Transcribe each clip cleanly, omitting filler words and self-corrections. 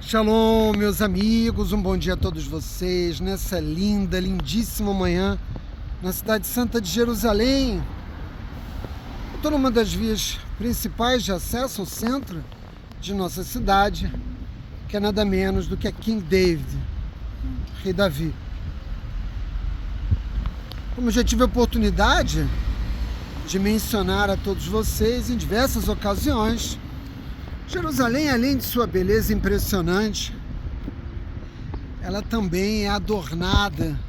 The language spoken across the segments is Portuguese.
Shalom, meus amigos, um bom dia a todos vocês, nessa linda, lindíssima manhã, na cidade santa de Jerusalém. Estou numa das vias principais de acesso ao centro de nossa cidade, que é nada menos do que a King David, Rei Davi. Como já tive a oportunidade de mencionar a todos vocês em diversas ocasiões, Jerusalém, além de sua beleza impressionante, ela também é adornada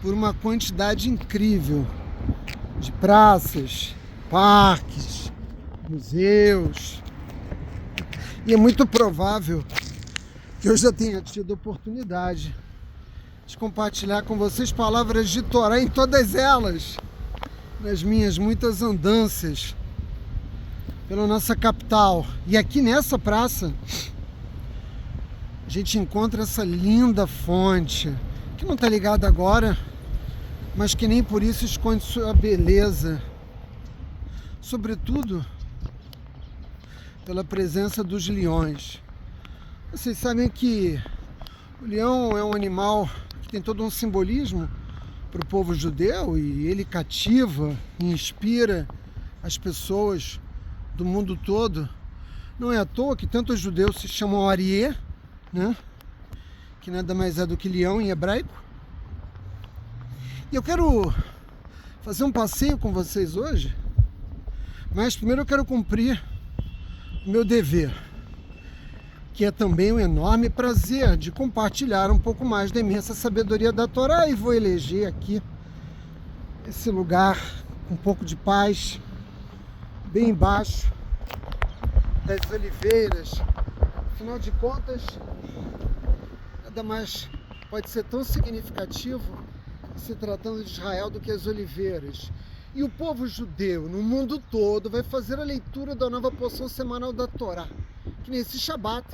por uma quantidade incrível de praças, parques, museus. E é muito provável que eu já tenha tido a oportunidade de compartilhar com vocês palavras de Torá em todas elas, nas minhas muitas andanças pela nossa capital. E aqui nessa praça a gente encontra essa linda fonte, que não está ligada agora, mas que nem por isso esconde sua beleza, sobretudo pela presença dos leões. Vocês sabem que o leão é um animal que tem todo um simbolismo para o povo judeu, e ele cativa e inspira as pessoas do mundo todo. Não é à toa que tantos judeus se chamam Arié, né? Que nada mais é do que leão em hebraico. E eu quero fazer um passeio com vocês hoje, mas primeiro eu quero cumprir o meu dever, que é também um enorme prazer de compartilhar um pouco mais da imensa sabedoria da Torá, e vou eleger aqui esse lugar com um pouco de paz, bem embaixo das oliveiras. Afinal de contas, nada mais pode ser tão significativo se tratando de Israel do que as oliveiras. E o povo judeu no mundo todo vai fazer a leitura da nova porção semanal da Torá, que nesse Shabat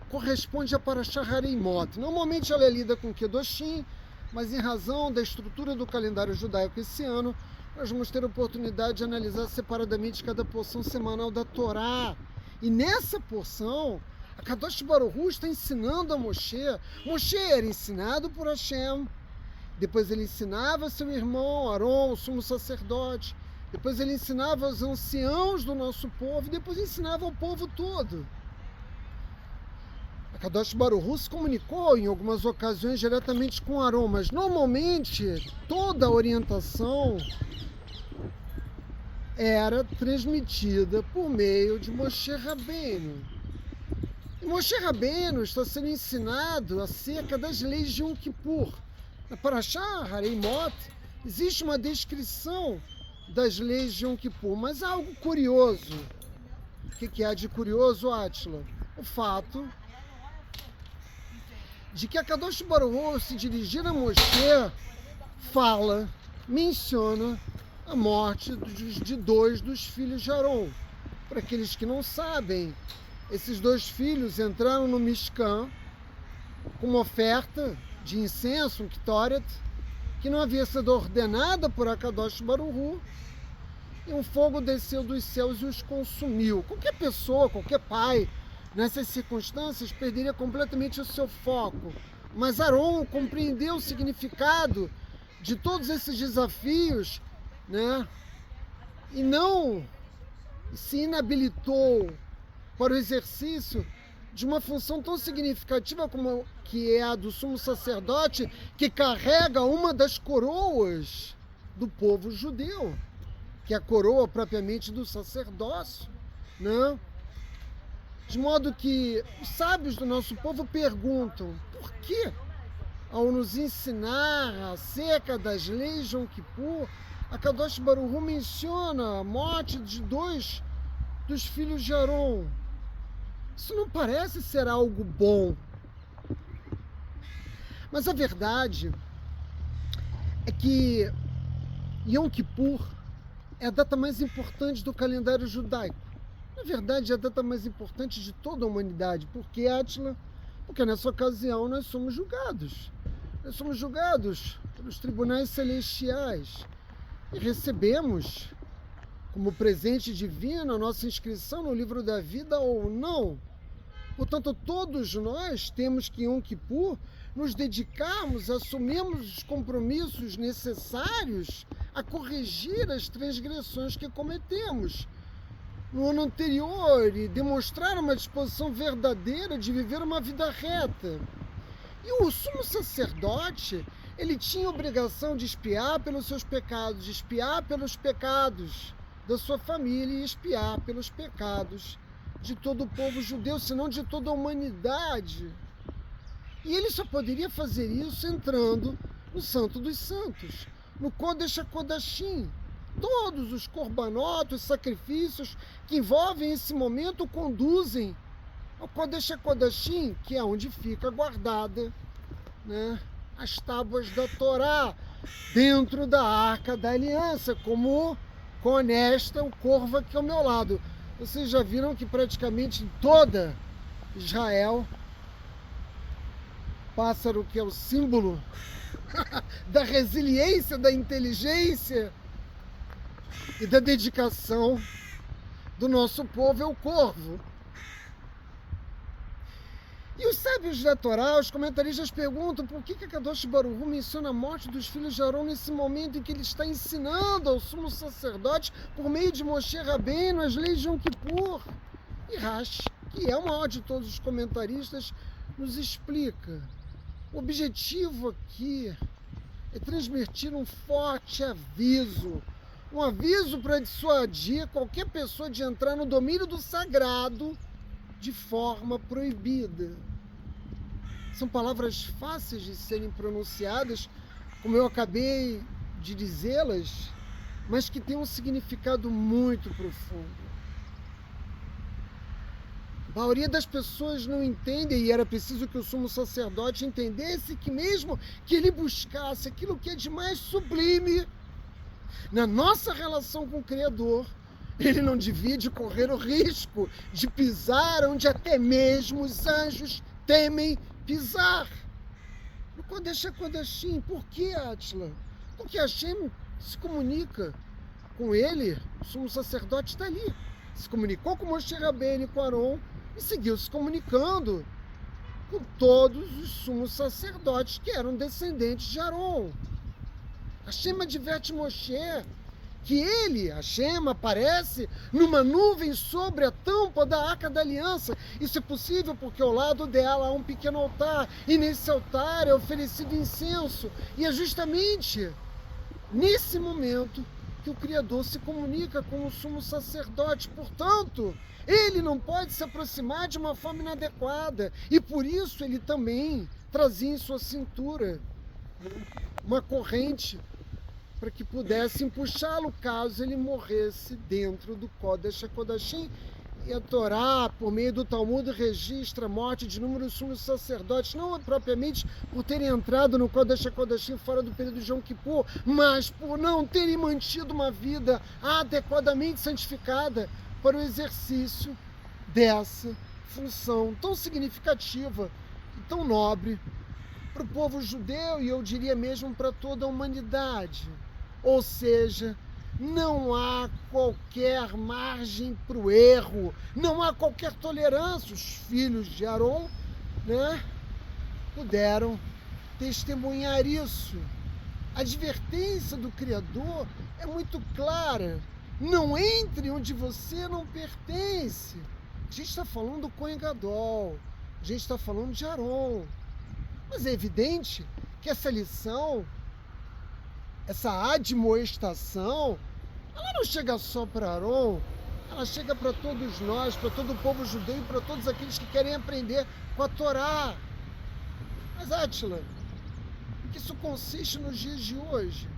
corresponde a Parashá Hareimot. Normalmente ela é lida com Kedoshim, mas em razão da estrutura do calendário judaico esse ano, nós vamos ter a oportunidade de analisar separadamente cada porção semanal da Torá. E nessa porção, a Kadosh Baruch Hu está ensinando a Moshe. Moshe era ensinado por Hashem, depois ele ensinava seu irmão Aron, o sumo sacerdote, depois ele ensinava aos anciãos do nosso povo, e depois ensinava ao povo todo. A Kadosh Baruch Hu se comunicou em algumas ocasiões diretamente com Aron, mas normalmente toda a orientação era transmitida por meio de Moshe Rabbeinu. E Moshe Rabbeinu está sendo ensinado acerca das leis de Yom Kippur. Na Parashá Hareimot existe uma descrição das leis de Yom Kippur, mas há algo curioso. O que há de curioso, Átila? O fato de que a Kadosh Baruch Hu, se dirigir a Moshe, menciona a morte de dois dos filhos de Aron. Para aqueles que não sabem, esses dois filhos entraram no Mishkan com uma oferta de incenso, um Ktoret, que não havia sido ordenada por Akadosh Baruch Hu, e um fogo desceu dos céus e os consumiu. Qualquer pessoa, qualquer pai, nessas circunstâncias, perderia completamente o seu foco. Mas Aron compreendeu o significado de todos esses desafios, né? E não se inabilitou para o exercício de uma função tão significativa como que é a do sumo sacerdote, que carrega uma das coroas do povo judeu, que é a coroa propriamente do sacerdócio, né? De modo que os sábios do nosso povo perguntam: por que, ao nos ensinar acerca das leis de Yom Kippur, a Kadosh Baruch Hu menciona a morte de dois dos filhos de Aron? Isso não parece ser algo bom. Mas a verdade é que Yom Kippur é a data mais importante do calendário judaico. Na verdade, é a data mais importante de toda a humanidade. Por que, Átila? Porque nessa ocasião nós somos julgados. Nós somos julgados pelos tribunais celestiais. E recebemos como presente divino a nossa inscrição no livro da vida ou não. Portanto, todos nós temos que, em Yom Kippur, nos dedicarmos, assumirmos os compromissos necessários a corrigir as transgressões que cometemos no ano anterior e demonstrar uma disposição verdadeira de viver uma vida reta. E o sumo sacerdote, ele tinha a obrigação de expiar pelos seus pecados, de expiar pelos pecados da sua família e expiar pelos pecados de todo o povo judeu, senão de toda a humanidade. E ele só poderia fazer isso entrando no Santo dos Santos, no Kodesh HaKodashim. Todos os korbanot, os sacrifícios que envolvem esse momento conduzem ao Kodesh HaKodashim, que é onde fica guardada, né, as tábuas da Torá, dentro da Arca da Aliança, como conesta o corvo aqui ao meu lado. Vocês já viram que praticamente em toda Israel, pássaro que é o símbolo da resiliência, da inteligência e da dedicação do nosso povo é o corvo. E os sábios da Torá, os comentaristas perguntam por que Kadosh Baruch Hu menciona a morte dos filhos de Arão nesse momento em que ele está ensinando ao sumo sacerdote, por meio de Moshe Rabbeinu, as leis de Yom Kippur. E Rashi, que é o maior de todos os comentaristas, nos explica. O objetivo aqui é transmitir um forte aviso, um aviso para dissuadir qualquer pessoa de entrar no domínio do sagrado de forma proibida. São palavras fáceis de serem pronunciadas, como eu acabei de dizê-las, mas que têm um significado muito profundo. A maioria das pessoas não entendem, e era preciso que o sumo sacerdote entendesse que mesmo que ele buscasse aquilo que é de mais sublime na nossa relação com o Criador, ele não devia correr o risco de pisar onde até mesmo os anjos temem pisar. No Kodesh HaKodashim, por que, Átila? Porque Hashem se comunica com ele, o sumo sacerdote está ali. Se comunicou com Moshe Rabbeinu e com Arão e seguiu se comunicando com todos os sumos sacerdotes que eram descendentes de Arão. Hashem adverte Moshe que ele, Hashem, aparece numa nuvem sobre a tampa da Arca da Aliança. Isso é possível porque ao lado dela há um pequeno altar, e nesse altar é oferecido incenso. E é justamente nesse momento que o Criador se comunica com o sumo sacerdote. Portanto, ele não pode se aproximar de uma forma inadequada. E por isso ele também trazia em sua cintura uma corrente para que pudessem puxá-lo caso ele morresse dentro do Kodesh HaKodashim. E a Torá, por meio do Talmud, registra a morte de inúmeros sumos sacerdotes, não propriamente por terem entrado no Kodesh HaKodashim fora do período de Yom Kippur, mas por não terem mantido uma vida adequadamente santificada para o exercício dessa função tão significativa e tão nobre para o povo judeu, e eu diria mesmo para toda a humanidade. Ou seja, não há qualquer margem para o erro, não há qualquer tolerância. Os filhos de Arão, né, puderam testemunhar isso. A advertência do Criador é muito clara. Não entre onde você não pertence. A gente está falando do Kohen Gadol, a gente está falando de Arão. Mas é evidente que essa lição, essa admoestação, ela não chega só para Arão, ela chega para todos nós, para todo o povo judeu e para todos aqueles que querem aprender com a Torá. Mas, Átila, o que isso consiste nos dias de hoje?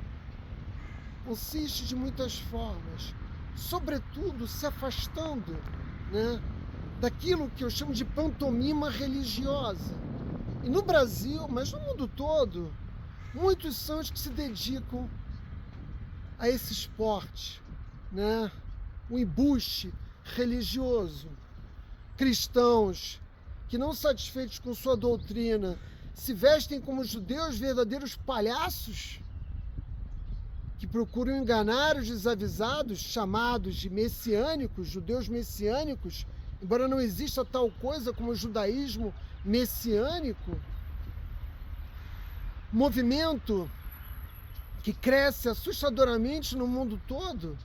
Consiste de muitas formas, sobretudo se afastando, né, daquilo que eu chamo de pantomima religiosa. E no Brasil, mas no mundo todo, muitos são os que se dedicam a esse esporte, né? O embuste religioso. Cristãos que, não satisfeitos com sua doutrina, se vestem como judeus, verdadeiros palhaços, que procuram enganar os desavisados, chamados de messiânicos, judeus messiânicos, embora não exista tal coisa como o judaísmo messiânico, movimento que cresce assustadoramente no mundo todo,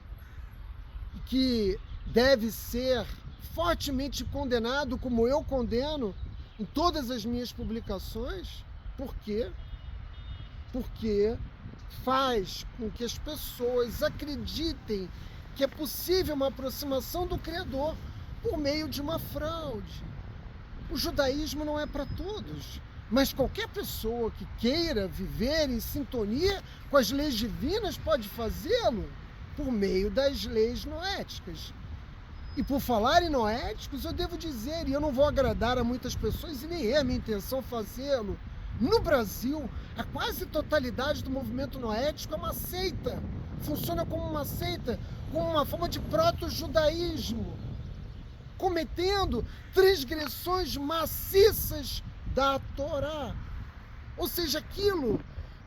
e que deve ser fortemente condenado, como eu condeno em todas as minhas publicações. Por quê? Porque faz com que as pessoas acreditem que é possível uma aproximação do Criador por meio de uma fraude. O judaísmo não é para todos, mas qualquer pessoa que queira viver em sintonia com as leis divinas pode fazê-lo por meio das leis noéticas. E por falar em noéticos, eu devo dizer, e eu não vou agradar a muitas pessoas, e nem é a minha intenção fazê-lo, no Brasil, a quase totalidade do movimento noético é uma seita. Funciona como uma seita, como uma forma de proto-judaísmo, cometendo transgressões maciças da Torá. Ou seja, aquilo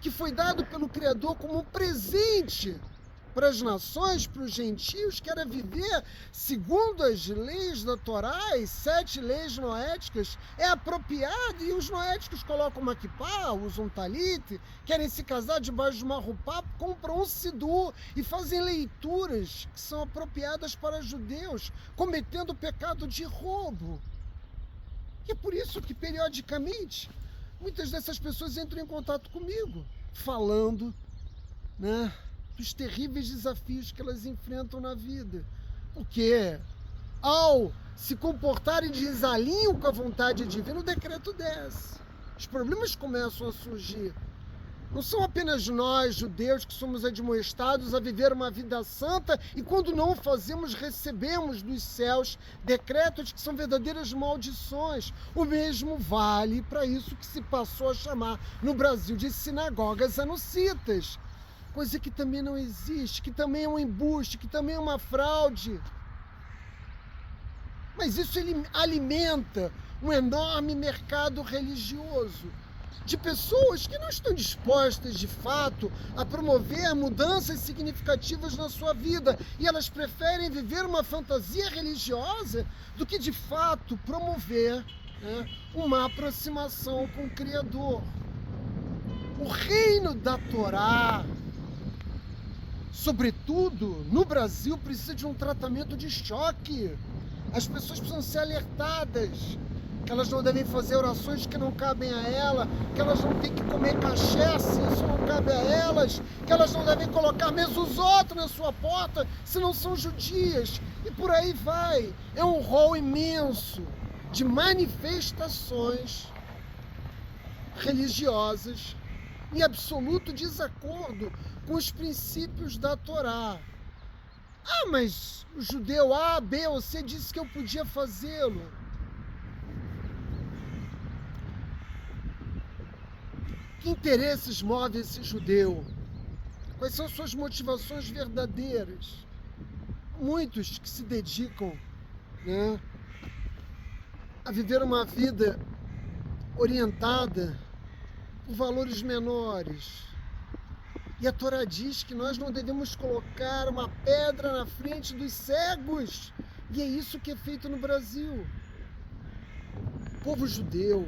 que foi dado pelo Criador como um presente para as nações, para os gentios, que era viver segundo as leis da Torá, as 7 leis noéticas, é apropriado, e os noéticos colocam uma kippá, usam um talit, querem se casar debaixo de uma rupá, compram um sidur e fazem leituras que são apropriadas para judeus, cometendo o pecado de roubo. E é por isso que, periodicamente, muitas dessas pessoas entram em contato comigo, falando, né, dos terríveis desafios que elas enfrentam na vida. Porque, ao se comportarem de desalinho com a vontade divina, o decreto desce. Os problemas começam a surgir. Não são apenas nós, judeus, que somos admoestados a viver uma vida santa e, quando não o fazemos, recebemos dos céus decretos que são verdadeiras maldições. O mesmo vale para isso que se passou a chamar no Brasil de sinagogas anuncitas. Coisa que também não existe, que também é um embuste, que também é uma fraude. Mas isso ele alimenta um enorme mercado religioso de pessoas que não estão dispostas, de fato, a promover mudanças significativas na sua vida. E elas preferem viver uma fantasia religiosa do que, de fato, promover, né, uma aproximação com o Criador. O reino da Torá, sobretudo no Brasil, precisa de um tratamento de choque. As pessoas precisam ser alertadas que elas não devem fazer orações que não cabem a ela, que elas não têm que comer caché se isso não cabe a elas, que elas não devem colocar mezuzot na sua porta se não são judias, e por aí vai. É um rol imenso de manifestações religiosas em absoluto desacordo com os princípios da Torá. Ah, mas o judeu A, B ou C disse que eu podia fazê-lo. Que interesses move esse judeu? Quais são suas motivações verdadeiras? Muitos que se dedicam, né, a viver uma vida orientada por valores menores. E a Torá diz que nós não devemos colocar uma pedra na frente dos cegos. E é isso que é feito no Brasil. O povo judeu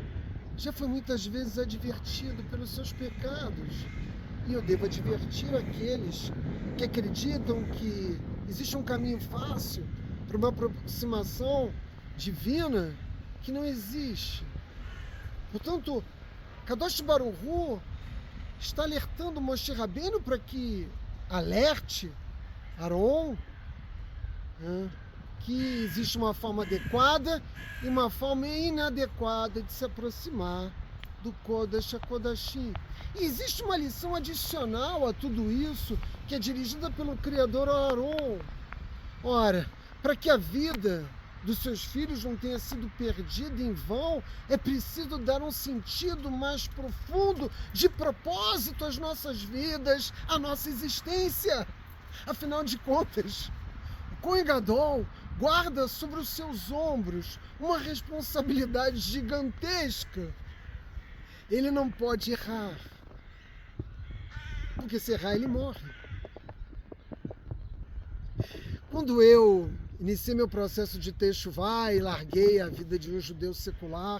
já foi muitas vezes advertido pelos seus pecados. E eu devo advertir aqueles que acreditam que existe um caminho fácil para uma aproximação divina que não existe. Portanto, Kadosh Baruch Hu está alertando Moshe Rabbeinu para que alerte Aron, né, que existe uma forma adequada e uma forma inadequada de se aproximar do Kodesh HaKodashim. E existe uma lição adicional a tudo isso, que é dirigida pelo Criador a Aron. Ora, para que a vida dos seus filhos não tenha sido perdida em vão, é preciso dar um sentido mais profundo de propósito às nossas vidas, à nossa existência. Afinal de contas, o Kohen Gadol guarda sobre os seus ombros uma responsabilidade gigantesca. Ele não pode errar, porque se errar ele morre. Quando eu iniciei meu processo de techuvá e larguei a vida de um judeu secular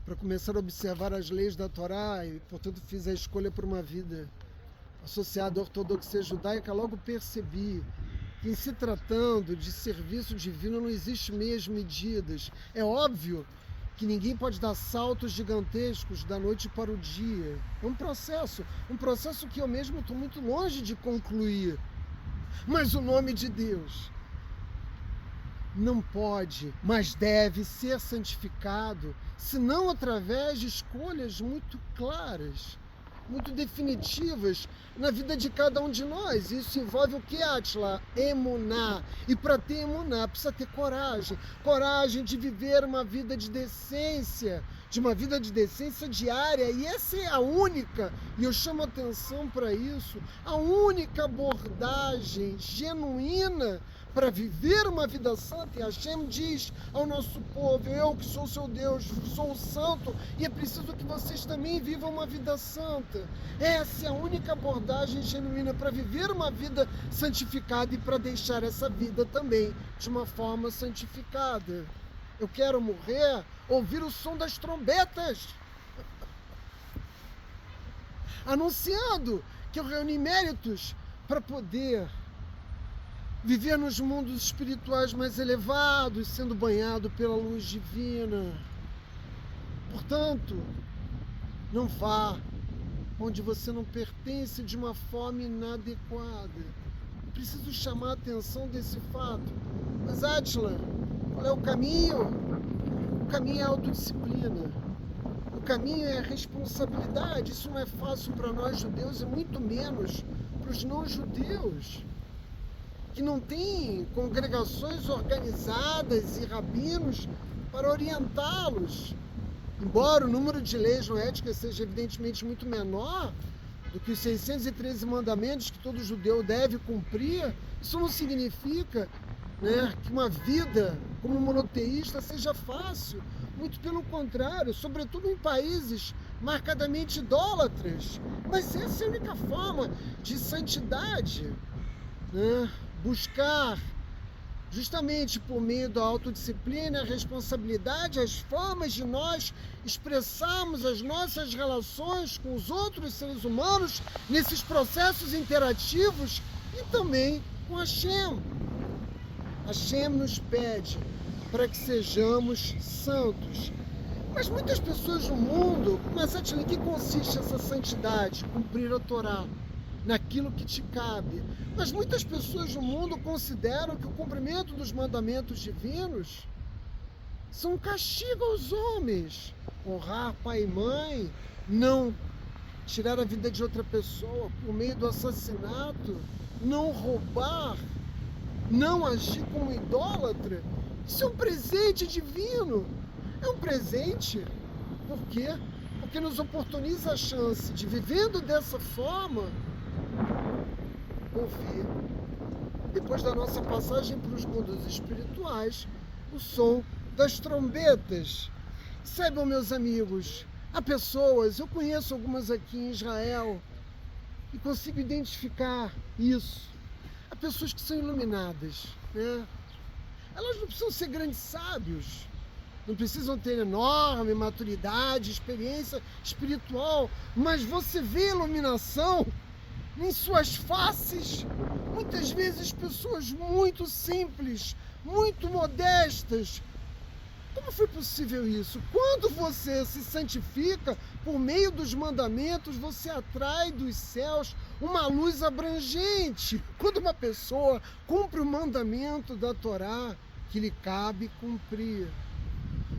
para começar a observar as leis da Torá e, portanto, fiz a escolha por uma vida associada à ortodoxia judaica. Logo percebi que, em se tratando de serviço divino, não existe meias medidas. É óbvio que ninguém pode dar saltos gigantescos da noite para o dia. É um processo que eu mesmo estou muito longe de concluir. Mas o nome de Deus não pode, mas deve ser santificado, senão através de escolhas muito claras, muito definitivas na vida de cada um de nós. Isso envolve o que, Átila? Emuná. E para ter emuná, precisa ter coragem. Coragem de viver uma vida de decência, diária. E essa é a única, e eu chamo atenção para isso, a única abordagem genuína para viver uma vida santa. E Hashem diz ao nosso povo: eu que sou seu Deus, sou santo, e é preciso que vocês também vivam uma vida santa. Essa é a única abordagem genuína para viver uma vida santificada e para deixar essa vida também de uma forma santificada. Eu quero morrer, ouvir o som das trombetas, anunciando que eu reuni méritos para poder viver nos mundos espirituais mais elevados, sendo banhado pela luz divina. Portanto, não vá onde você não pertence de uma forma inadequada. Preciso chamar a atenção desse fato. Mas, Átila, qual é o caminho? O caminho é a autodisciplina. O caminho é a responsabilidade. Isso não é fácil para nós judeus e muito menos para os não-judeus, que não têm congregações organizadas e rabinos para orientá-los. Embora o número de leis no ética seja evidentemente muito menor do que os 613 mandamentos que todo judeu deve cumprir, isso não significa, que uma vida como monoteísta seja fácil. Muito pelo contrário, sobretudo em países marcadamente idólatras. Mas essa é a única forma de santidade, buscar, justamente por meio da autodisciplina, a responsabilidade, as formas de nós expressarmos as nossas relações com os outros seres humanos nesses processos interativos e também com Hashem. Hashem nos pede para que sejamos santos. Mas muitas pessoas no mundo, mas em que consiste essa santidade? Cumprir a Torá naquilo que te cabe. Mas muitas pessoas no mundo consideram que o cumprimento dos mandamentos divinos são um castigo aos homens. Honrar pai e mãe, não tirar a vida de outra pessoa por meio do assassinato, não roubar, não agir como idólatra. Isso é um presente divino. É um presente. Por quê? Porque nos oportuniza a chance de, vivendo dessa forma, ouvir, depois da nossa passagem para os mundos espirituais, o som das trombetas. Saibam, meus amigos, há pessoas, eu conheço algumas aqui em Israel, e consigo identificar isso. Há pessoas que são iluminadas, Elas não precisam ser grandes sábios, não precisam ter enorme maturidade, experiência espiritual, mas você vê iluminação em suas faces. Muitas vezes pessoas muito simples, muito modestas. Como foi possível isso? Quando você se santifica por meio dos mandamentos, você atrai dos céus uma luz abrangente. Quando uma pessoa cumpre o mandamento da Torá que lhe cabe cumprir,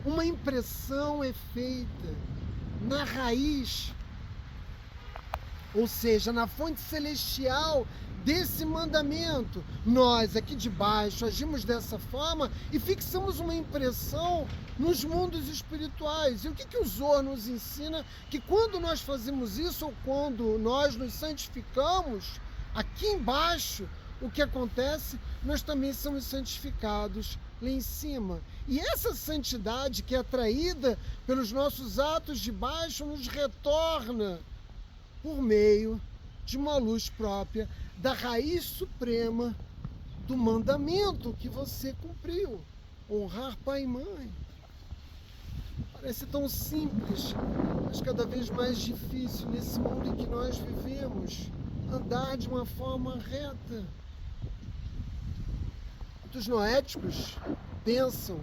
uma impressão é feita na raiz, ou seja, na fonte celestial desse mandamento. Nós aqui de baixo agimos dessa forma e fixamos uma impressão nos mundos espirituais. E o que o Zohar nos ensina? Que quando nós fazemos isso, ou quando nós nos santificamos, aqui embaixo, o que acontece? Nós também somos santificados lá em cima. E essa santidade que é atraída pelos nossos atos de baixo nos retorna por meio de uma luz própria da raiz suprema do mandamento que você cumpriu. Honrar pai e mãe. Parece tão simples, mas cada vez mais difícil nesse mundo em que nós vivemos. Andar de uma forma reta. Muitos noéticos pensam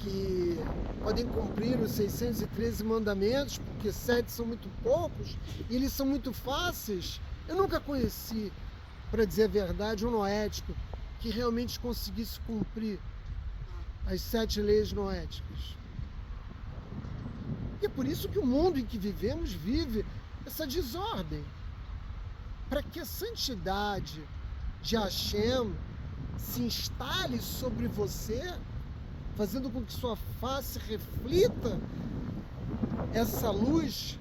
que podem cumprir os 613 mandamentos, porque 7 são muito poucos, e eles são muito fáceis. Eu nunca conheci, para dizer a verdade, um noético que realmente conseguisse cumprir as 7 leis noéticas. E é por isso que o mundo em que vivemos vive essa desordem. Para que a santidade de Hashem se instale sobre você, fazendo com que sua face reflita essa luz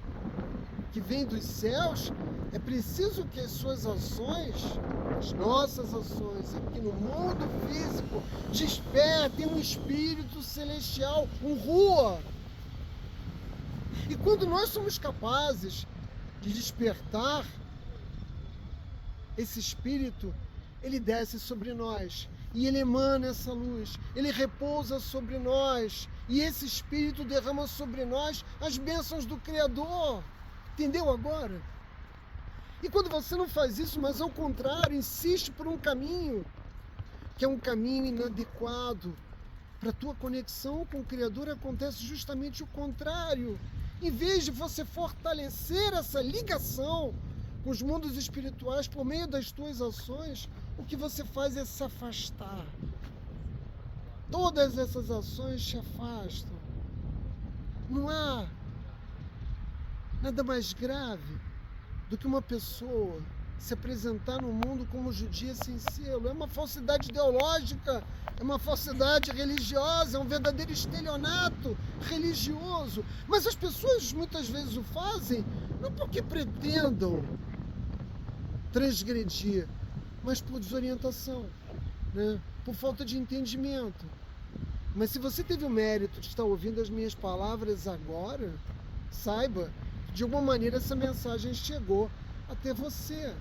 que vem dos céus, é preciso que as suas ações, as nossas ações aqui no mundo físico, despertem um espírito celestial, um Rua. E quando nós somos capazes de despertar esse espírito, ele desce sobre nós e ele emana essa luz, ele repousa sobre nós e esse espírito derrama sobre nós as bênçãos do Criador. Entendeu agora? E quando você não faz isso, mas ao contrário, insiste por um caminho que é um caminho inadequado para a tua conexão com o Criador, acontece justamente o contrário. Em vez de você fortalecer essa ligação com os mundos espirituais por meio das tuas ações, o que você faz é se afastar. Todas essas ações te afastam. Não há nada mais grave do que uma pessoa se apresentar no mundo como judia sem selo. É uma falsidade ideológica, é uma falsidade religiosa, é um verdadeiro estelionato religioso. Mas as pessoas muitas vezes o fazem não porque pretendam transgredir, mas por desorientação, né? Por falta de entendimento. Mas se você teve o mérito de estar ouvindo as minhas palavras agora, saiba que de alguma maneira essa mensagem chegou até você.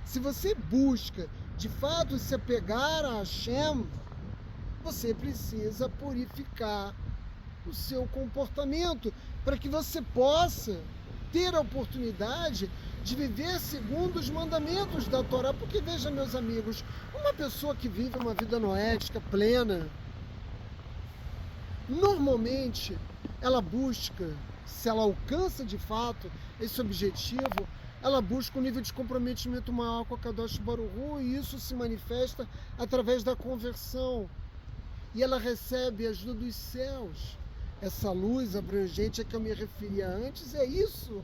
Se você busca de fato se apegar a Hashem, você precisa purificar o seu comportamento para que você possa ter a oportunidade de viver segundo os mandamentos da Torá. Porque veja, meus amigos, uma pessoa que vive uma vida noética plena, normalmente ela busca, se ela alcança de fato esse objetivo, ela busca um nível de comprometimento maior com a Kadosh Baruch Hu, e isso se manifesta através da conversão. E ela recebe a ajuda dos céus. Essa luz abrangente a que eu me referia antes é isso,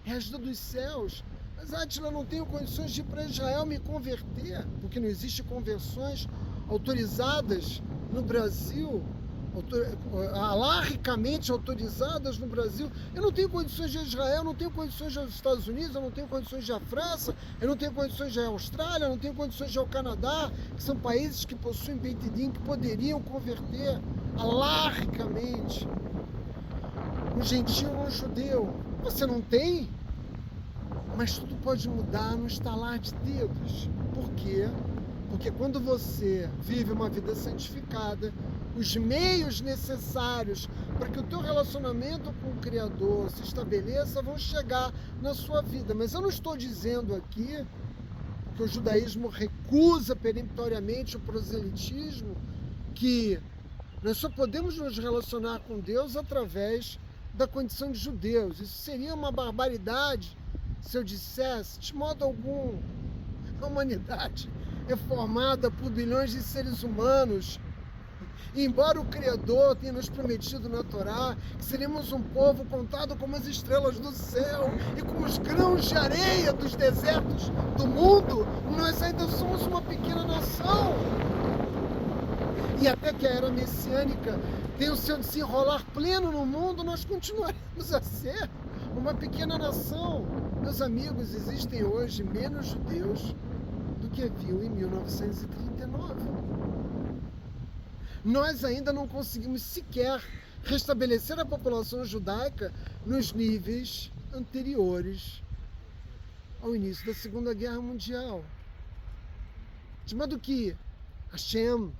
é a ajuda dos céus. Mas Átila, eu não tenho condições de ir para Israel me converter, porque não existem conversões autorizadas no Brasil, alarricamente autorizadas no Brasil. Eu não tenho condições de ir a Israel, eu não tenho condições de ir aos Estados Unidos, eu não tenho condições de ir à França, eu não tenho condições de ir à Austrália, eu não tenho condições de ir ao Canadá, que são países que possuem Beit Din, que poderiam converter alarricamente um gentio ou um judeu. Você não tem? Mas tudo pode mudar no estalar de dedos. Por quê? Porque quando você vive uma vida santificada, os meios necessários para que o teu relacionamento com o Criador se estabeleça vão chegar na sua vida. Mas eu não estou dizendo aqui que o judaísmo recusa peremptoriamente o proselitismo, que nós só podemos nos relacionar com Deus através da condição de judeus. Isso seria uma barbaridade se eu dissesse, de modo algum, a humanidade é formada por bilhões de seres humanos. E embora o Criador tenha nos prometido na Torá que seremos um povo contado como as estrelas do céu e como os grãos de areia dos desertos do mundo, nós ainda somos uma pequena nação. E até que a era messiânica tenha o seu desenrolar pleno no mundo, nós continuaremos a ser uma pequena nação. Meus amigos, existem hoje menos judeus do que haviam em 1939. Nós ainda não conseguimos sequer restabelecer a população judaica nos níveis anteriores ao início da Segunda Guerra Mundial. de modo que Hashem, o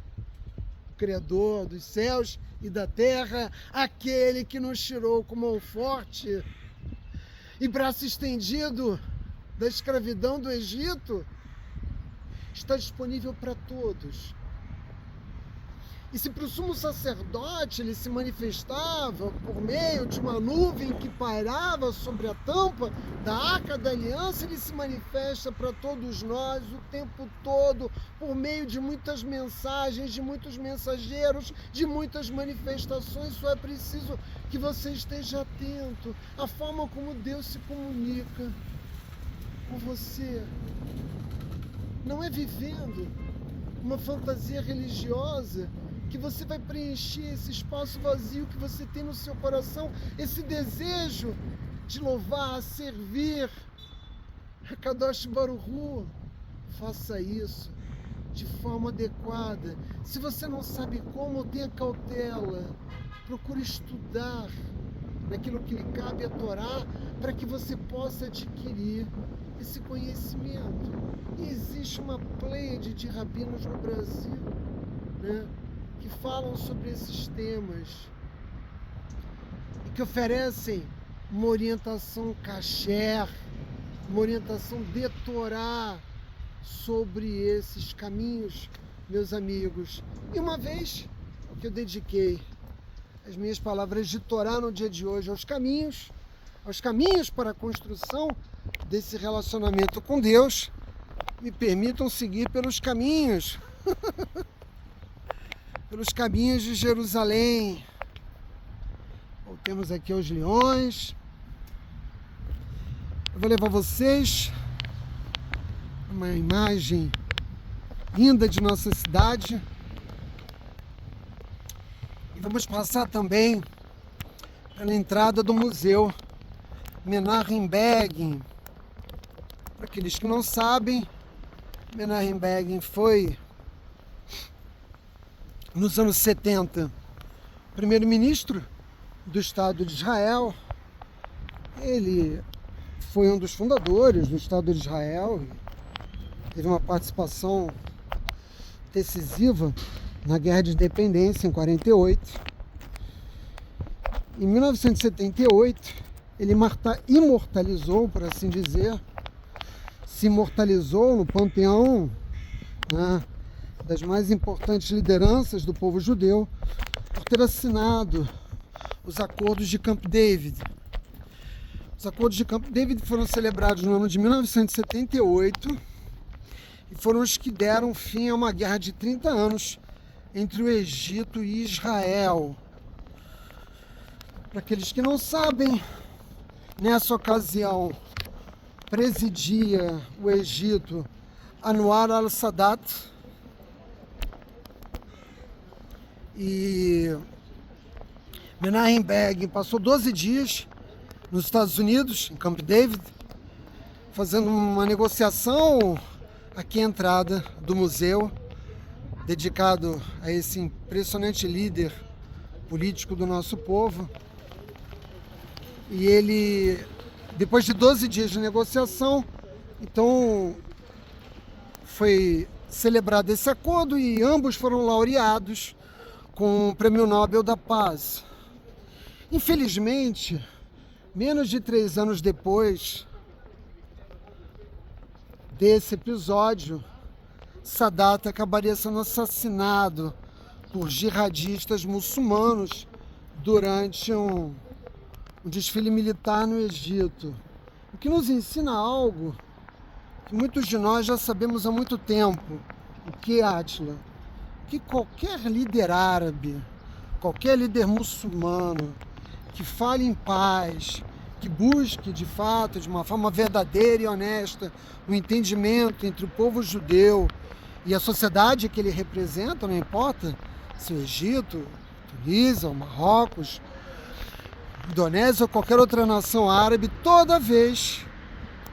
Criador dos céus e da terra, aquele que nos tirou com mão forte e braço estendido da escravidão do Egito, está disponível para todos. E se para o sumo sacerdote ele se manifestava por meio de uma nuvem que pairava sobre a tampa da Arca da Aliança, ele se manifesta para todos nós o tempo todo, por meio de muitas mensagens, de muitos mensageiros, de muitas manifestações. Só é preciso que você esteja atento à forma como Deus se comunica com você. Não é vivendo uma fantasia religiosa que você vai preencher esse espaço vazio que você tem no seu coração, esse desejo de louvar, servir. Kadosh Baruch Hu, faça isso de forma adequada. Se você não sabe como, tenha cautela. Procure estudar naquilo que lhe cabe a Torá, para que você possa adquirir esse conhecimento. E existe uma pleiade de rabinos no Brasil, né, que falam sobre esses temas e que oferecem uma orientação kasher, uma orientação de Torá sobre esses caminhos, meus amigos. E uma vez que eu dediquei as minhas palavras de Torá no dia de hoje aos caminhos para a construção desse relacionamento com Deus, me permitam seguir pelos caminhos pelos caminhos de Jerusalém. Voltemos aqui aos leões. Eu vou levar vocês uma imagem linda de nossa cidade. E vamos passar também pela entrada do museu Menachem Begin. Para aqueles que não sabem, Menachem Begin foi, nos anos 70, primeiro-ministro do Estado de Israel. Ele foi um dos fundadores do Estado de Israel, teve uma participação decisiva na Guerra de Independência em 48. Em 1978, ele imortalizou, por assim dizer, se imortalizou no panteão, né, das mais importantes lideranças do povo judeu, por ter assinado os acordos de Camp David. Os acordos de Camp David foram celebrados no ano de 1978 e foram os que deram fim a uma guerra de 30 anos entre o Egito e Israel. Para aqueles que não sabem, nessa ocasião presidia o Egito Anwar al-Sadat, e Menachem Begin passou 12 dias nos Estados Unidos, em Camp David, fazendo uma negociação aqui à entrada do museu, dedicado a esse impressionante líder político do nosso povo. E ele, depois de 12 dias de negociação, então foi celebrado esse acordo e ambos foram laureados com o Prêmio Nobel da Paz. Infelizmente, menos de 3 anos depois desse episódio, Sadat acabaria sendo assassinado por jihadistas muçulmanos durante um desfile militar no Egito. O que nos ensina algo que muitos de nós já sabemos há muito tempo. O que, Átila? Que qualquer líder árabe, qualquer líder muçulmano que fale em paz, que busque de fato, de uma forma verdadeira e honesta, o entendimento entre o povo judeu e a sociedade que ele representa, não importa se o Egito, Tunísia, ou Marrocos, Indonésia ou qualquer outra nação árabe, toda vez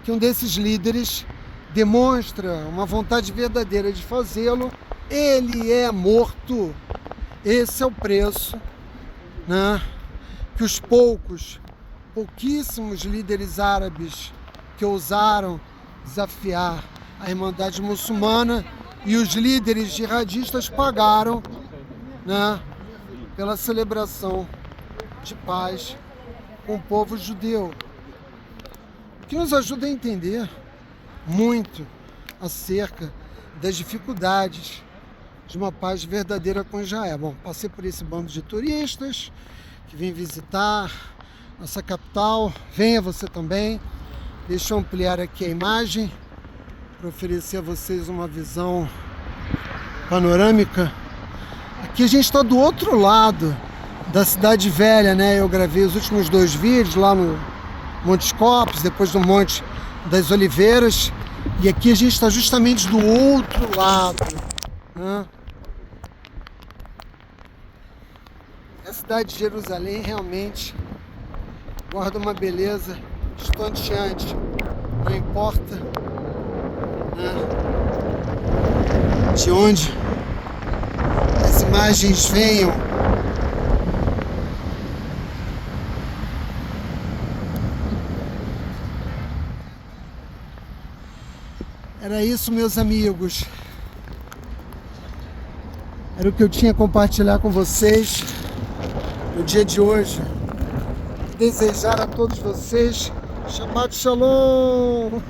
que um desses líderes demonstra uma vontade verdadeira de fazê-lo, ele é morto. Esse é o preço, né, que os pouquíssimos líderes árabes que ousaram desafiar a Irmandade Muçulmana e os líderes jihadistas pagaram, né, pela celebração de paz com o povo judeu. O que nos ajuda a entender muito acerca das dificuldades de uma paz verdadeira com Israel. Bom, passei por esse bando de turistas que vem visitar nossa capital. Venha você também. Deixa eu ampliar aqui a imagem para oferecer a vocês uma visão panorâmica. Aqui a gente está do outro lado da Cidade Velha, né? Eu gravei os últimos 2 vídeos lá no Monte Copos, depois do Monte das Oliveiras. E aqui a gente está justamente do outro lado, né? A cidade de Jerusalém realmente guarda uma beleza estonteante. Não importa, né, de onde as imagens venham, era isso, meus amigos. Era o que eu tinha a compartilhar com vocês no dia de hoje. Desejar a todos vocês Shabbat Shalom!